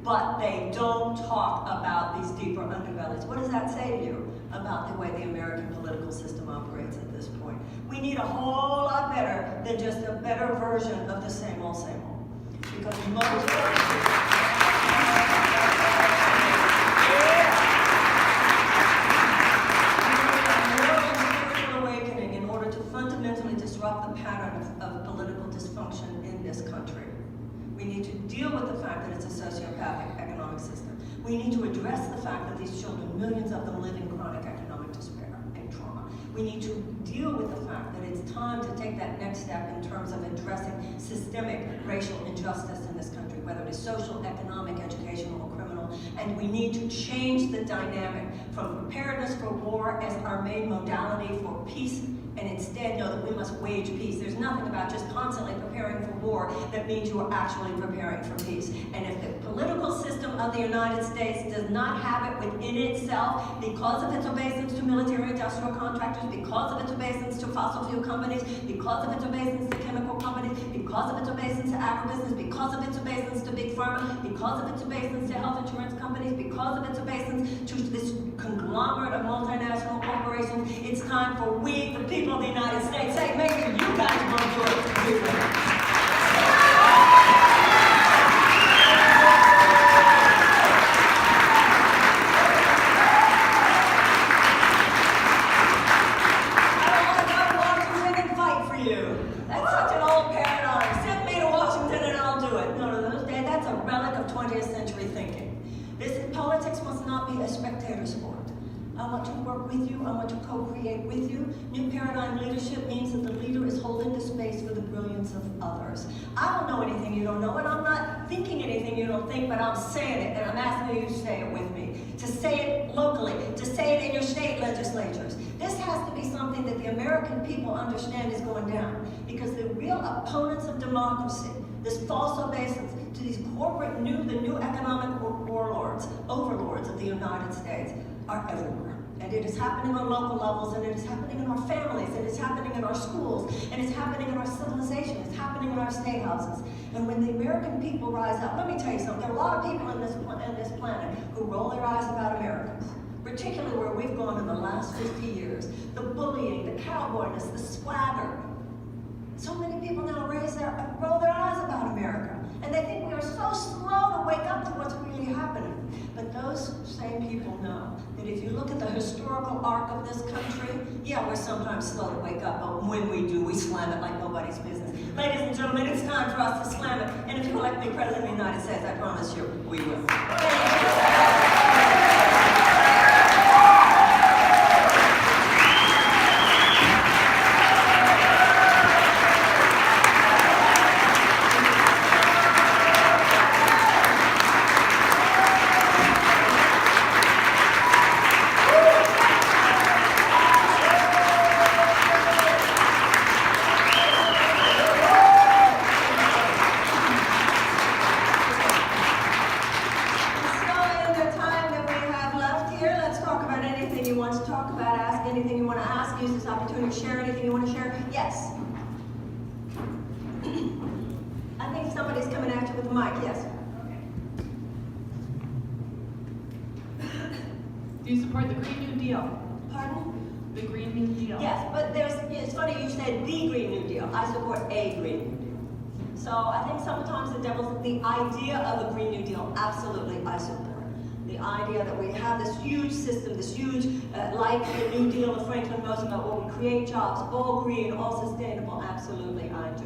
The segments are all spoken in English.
but they don't talk about these deeper underbellies. What does that say to you about the way the American political system operates at this point? We need a whole lot better than just a better version of the same old, same old. Because most disrupt the pattern of political dysfunction in this country. We need to deal with the fact that it's a sociopathic economic system. We need to address the fact that these children, millions of them, live in chronic economic despair and trauma. We need to deal with the fact that it's time to take that next step in terms of addressing systemic racial injustice in this country, whether it is social, economic, educational, or criminal. And we need to change the dynamic from preparedness for war as our main modality for peace, and instead know that we must wage peace. There's nothing about just constantly preparing for war that means you are actually preparing for peace. And if the political system of the United States does not have it within itself, because of its obeisance to military industrial contractors, because of its obeisance to fossil fuel companies, because of its obeisance to chemical companies, because of its obeisance to agribusiness, because of its obeisance to big pharma, because of its obeisance to health insurance companies, because of its obeisance to this conglomerate of multinational corporations, it's time for we, the people of the United States, say, maybe you guys won't do it. I don't want to go to Washington and fight for you. That's such an old paradigm. Send me to Washington and I'll do it. No, that's a relic of 20th century thinking. Politics must not be a spectator sport. I want to work with you. I want to co-create with you. New paradigm leadership means that the leader is holding the space for the brilliance of others. I don't know anything you don't know, and I'm not thinking anything you don't think, but I'm saying it, and I'm asking you to say it with me. To say it locally, to say it in your state legislatures. This has to be something that the American people understand is going down, because the real opponents of democracy, this false obeisance to these corporate the new economic overlords of the United States, are everywhere. And it is happening on local levels, and it is happening in our families, and it's happening in our schools, and it's happening in our civilization, it's happening in our state houses. And when the American people rise up, let me tell you something, there are a lot of people on this planet who roll their eyes about Americans, particularly where we've gone in the last 50 years. The bullying, the cowboyness, the swagger. So many people now roll their eyes about America. And they think we are so slow to wake up to what's really happening. But those same people know that if you look at the historical arc of this country, yeah, we're sometimes slow to wake up, but when we do, we slam it like nobody's business. Ladies and gentlemen, it's time for us to slam it. And if you elect me President of the United States, I promise you, we will. Share anything you want to share? Yes. I think somebody's coming at you with a mic. Yes. Do you support the Green New Deal? Pardon? The Green New Deal. Yes, but it's funny you said the Green New Deal. I support a Green New Deal. So I think sometimes the idea of a Green New Deal, absolutely, I support. The idea that we have this huge system, this huge, like the New Deal of Franklin Roosevelt, where we create jobs, all green, all sustainable, absolutely, I do.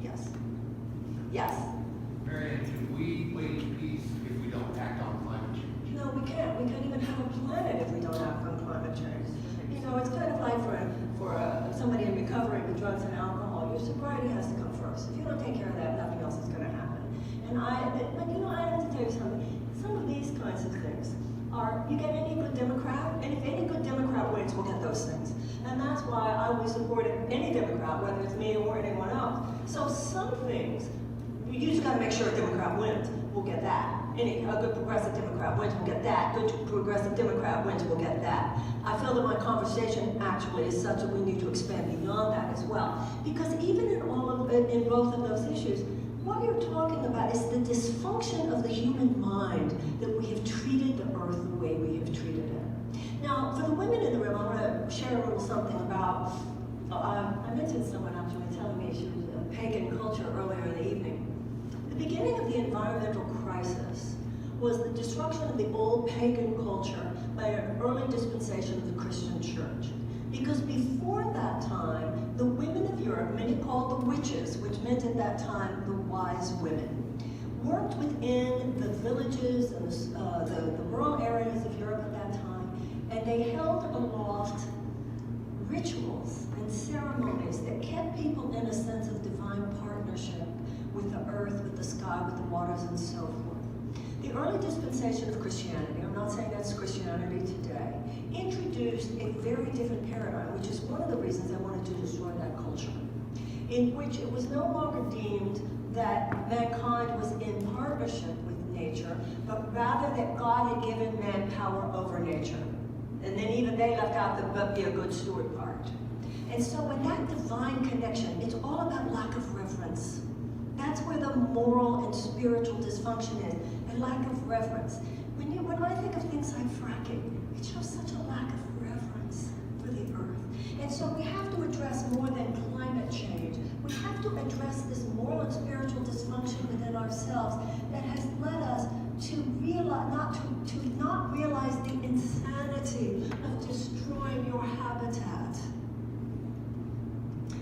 Yes. Yes? Marianne, can we wage peace if we don't act on climate change? No, we can't. We can't even have a planet if we don't act on climate change. You know, it's kind of like for somebody in recovery with drugs and alcohol, your sobriety has to come first. If you don't take care of that, nothing else is going to happen. And I have to tell you something. Some of these kinds of things are, you get any good Democrat, and if any good Democrat wins, we'll get those things. And that's why I always supported any Democrat, whether it's me or anyone else. So some things, you just got to make sure a Democrat wins, we'll get that. A good progressive Democrat wins, we'll get that. Good progressive Democrat wins, we'll get that. I feel that my conversation actually is such that we need to expand beyond that as well. Because even in both of those issues, What you're talking about is the dysfunction of the human mind that we have treated the earth the way we have treated it. Now, for the women in the room, I want to share a little something about, I mentioned someone actually telling me she was a pagan culture earlier in the evening. The beginning of the environmental crisis was the destruction of the old pagan culture by an early dispensation of the Christian church. Because before that time, the women of Europe, many called the witches, which meant at that time the wise women, worked within the villages and the rural areas of Europe at that time, and they held aloft rituals and ceremonies that kept people in a sense of divine partnership with the earth, with the sky, with the waters, and so forth. The early dispensation of Christianity, I'm not saying that's Christianity today, introduced a very different paradigm, which is one of the reasons I wanted to destroy that culture, in which it was no longer deemed that mankind was in partnership with nature, but rather that God had given man power over nature. And then even they left out the "but be a good steward" part. And so with that divine connection, it's all about lack of reverence. That's where the moral and spiritual dysfunction is, a lack of reverence. When I think of things like fracking, it shows such a lack of reverence for the earth. And so we have to address more than climate change. We have to address this moral and spiritual dysfunction within ourselves that has led us to not realize the insanity of destroying your habitat.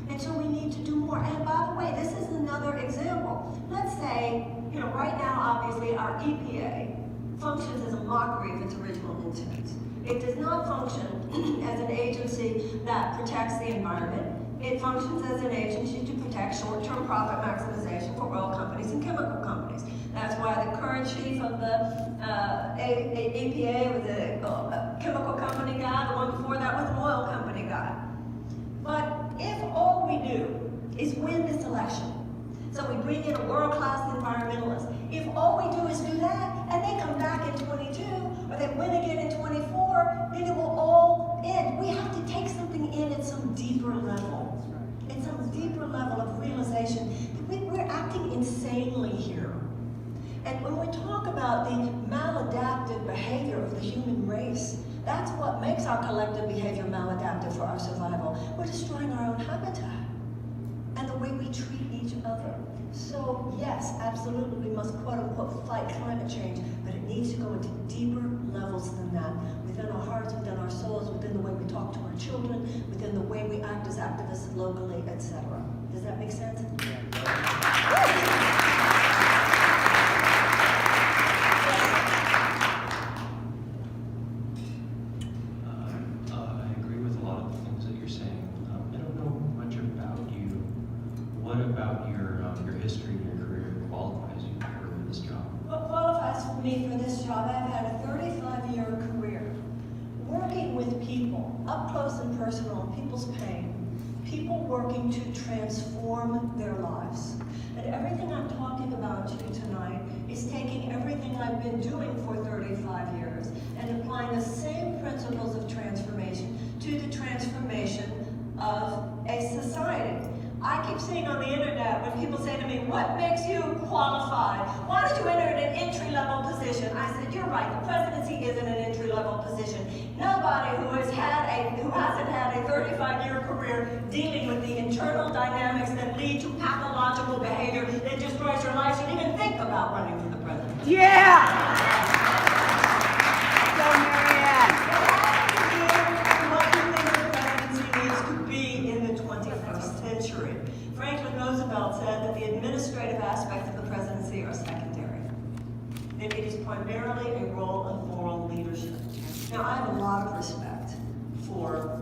And so we need to do more. And by the way, this is another example. Let's say, right now, obviously, our EPA functions as a mockery of its original intent. It does not function as an agency that protects the environment. It functions as an agency to protect short-term profit maximization for oil companies and chemical companies. That's why the current chief of the EPA was a chemical company guy. The one before that was an oil company guy. But if all we do is win this election, so we bring in a world-class environmentalist, if all we do is do that, and they come back in 22, or they win again in 24, then it will all end. We have to take something in at some deeper level. At some deeper level of realization that we're acting insanely here. And when we talk about the maladaptive behavior of the human race, that's what makes our collective behavior maladaptive for our survival. We're destroying our own habitat and the way we treat each other. So yes, absolutely, we must quote unquote fight climate change, but it needs to go into deeper levels than that, within our hearts, within our souls, within the way we talk to our children, within the way we act as activists locally, etc. Does that make sense? I agree with a lot of the things that you're saying. I don't know much about you. What about your history and your career qualifies you for this job? What qualifies me for this job? I've had a 35-year career working with people, up close and personal, people's pain, people working to transform their lives. And everything I'm talking about to you tonight is taking everything I've been doing for 35 years and applying the same principles of transformation to the transformation of a society. I keep seeing on the internet when people say to me, "What makes you qualified? Why did you enter an entry-level position?" I said, "You're right, the presidency isn't an entry-level position. Nobody who hasn't had a 35-year career dealing with the internal dynamics that lead to pathological behavior that destroys your life should even think about running for the presidency." Yeah! Go, Marianne! What do you think the presidency needs to be in the 21st century? Franklin Roosevelt said that the administrative aspects of the presidency are secondary. That it is primarily a role of moral leadership. Now, I have a lot of respect for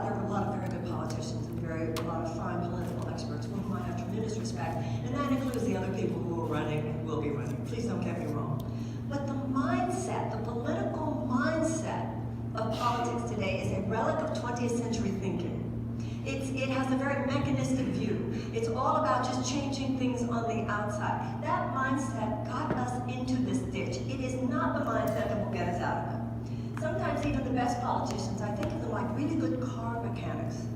there are a lot of very good politicians and a lot of fine political experts for whom I have tremendous respect, and that includes the other people who are running and will be running. Please don't get me wrong. But the mindset, the political mindset of politics today is a relic of 20th century thinking. It has a very mechanistic view. It's all about just changing things on the outside. That mindset got us into this ditch. It is not the mindset that will get us out of it. Sometimes even the best politicians, I think of them like really good car mechanics.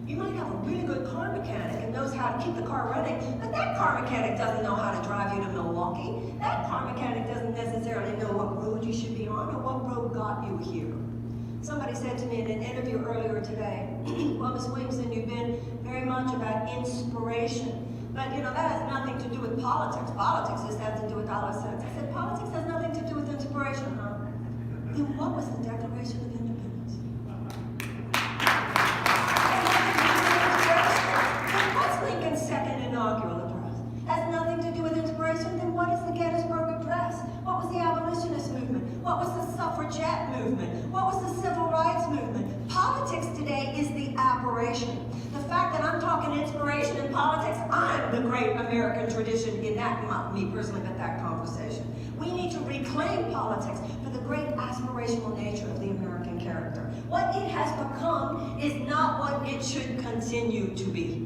You might have a really good car mechanic and knows how to keep the car running, but that car mechanic doesn't know how to drive you to Milwaukee. That car mechanic doesn't necessarily know what road you should be on or what road got you here. Somebody said to me in an interview earlier today, well, Ms. Williamson, you've been very much about inspiration. But you know, that has nothing to do with politics. Politics just has to do with dollar cents. I said, politics has nothing to do with inspiration, huh? Then what was the Declaration of Independence? Then what's Lincoln's second inaugural address? Has nothing to do with inspiration. Then what is the Gettysburg Address? What was the abolitionist movement? What was the suffragette movement? What was the civil rights movement? Politics today is the aberration. The fact that I'm talking inspiration in politics, I'm the great American tradition in that, not me personally, but that conversation. We need to reclaim politics for the great aspirational nature of the American character. What it has become is not what it should continue to be.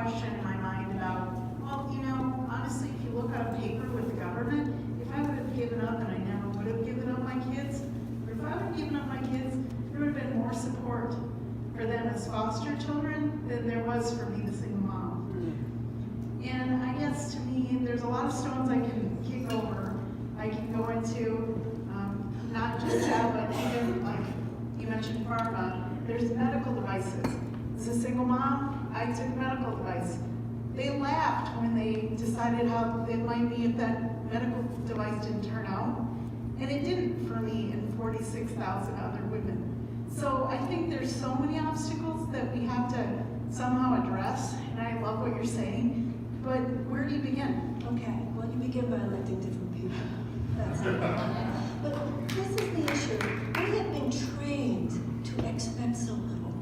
In my mind about, well, you know, honestly, if you look on paper with the government, if I would have given up, and I never would have given up my kids, or if I would have given up my kids, there would have been more support for them as foster children than there was for me, the single mom. And I guess to me, there's a lot of stones I can kick over. I can go into not just that, but even like you mentioned pharma, there's medical devices. As a single mom, I took a medical device. They laughed when they decided how it might be if that medical device didn't turn out. And it didn't for me and 46,000 other women. So I think there's so many obstacles that we have to somehow address, and I love what you're saying, but where do you begin? Okay, well, you begin by electing different people. That's it. But this is the issue. We have been trained to expect so little.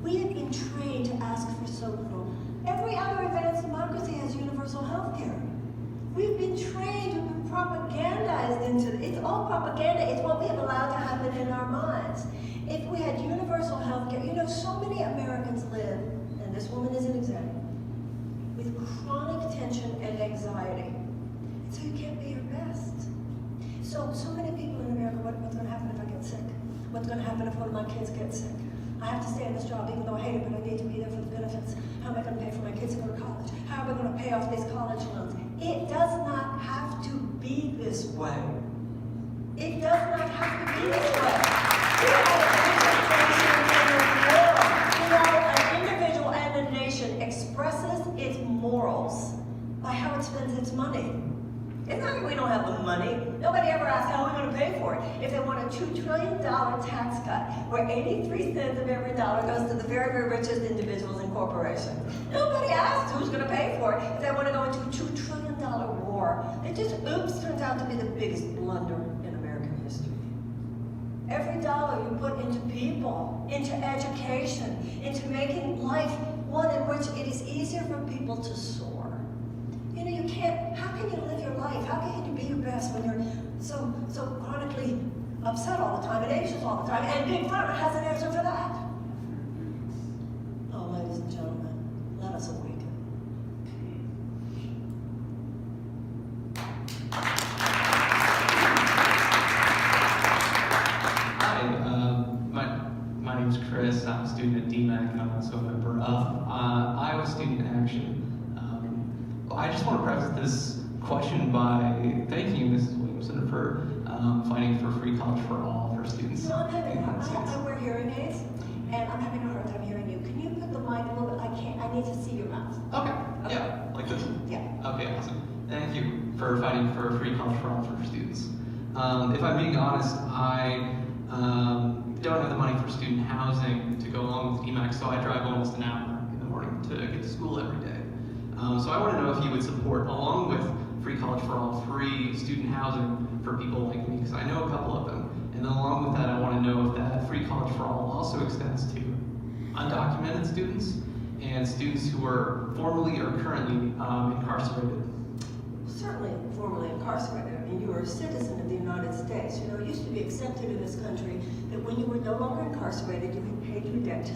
We have been trained to ask for so little. Every other advanced democracy has universal health care. We've been trained, we've been propagandized into it. It's all propaganda. It's what we have allowed to happen in our minds. If we had universal health care, you know, so many Americans live, and this woman is an example, with chronic tension and anxiety. And so you can't be your best. So many people in America, what's going to happen if I get sick? What's going to happen if one of my kids gets sick? I have to stay in this job even though I hate it, but I need to be there for the benefits. How am I going to pay for my kids to go to college? How are we going to pay off these college loans? It does not have to be this way. It does not have to be this way. We are an individual and a nation expresses its morals by how it spends its money. It's not that we don't have the money. Nobody ever asks how we're going to pay for it. If they want a $2 trillion tax cut, where 83 cents of every dollar goes to the very, very richest individuals and corporations. Nobody asks who's going to pay for it. If they want to go into a $2 trillion war, it just, oops, turns out to be the biggest blunder in American history. Every dollar you put into people, into education, into making life one in which it is easier for people to soar. You know, you can't, how can you live your life? How can you be your best when you're so chronically upset all the time and anxious all the time? And Big Pharma has an answer for that. Oh, ladies and gentlemen, let us awaken. Hi, my name's Chris. I'm a student at DMAC, and I'm also a member of Iowa Student Action. I just want to preface this question by thanking you, Mrs. Williamson, for fighting for free college for all for students. You know, I wear hearing aids, and I'm having a hard time hearing you. Can you put the mic a little bit? I need to see your mouth. Okay. Yeah, like this? Yeah. Okay, awesome. Thank you for fighting for free college for all for students. If I'm being honest, I don't have the money for student housing to go along with DMAC, so I drive almost an hour in the morning to get to school every day. So I want to know if you would support, along with free college for all, free student housing for people like me, because I know a couple of them. And then along with that, I want to know if that free college for all also extends to undocumented students and students who are formerly or currently incarcerated. Certainly formerly incarcerated. I mean, you were a citizen of the United States. You know, it used to be accepted in this country that when you were no longer incarcerated, you had paid your debt to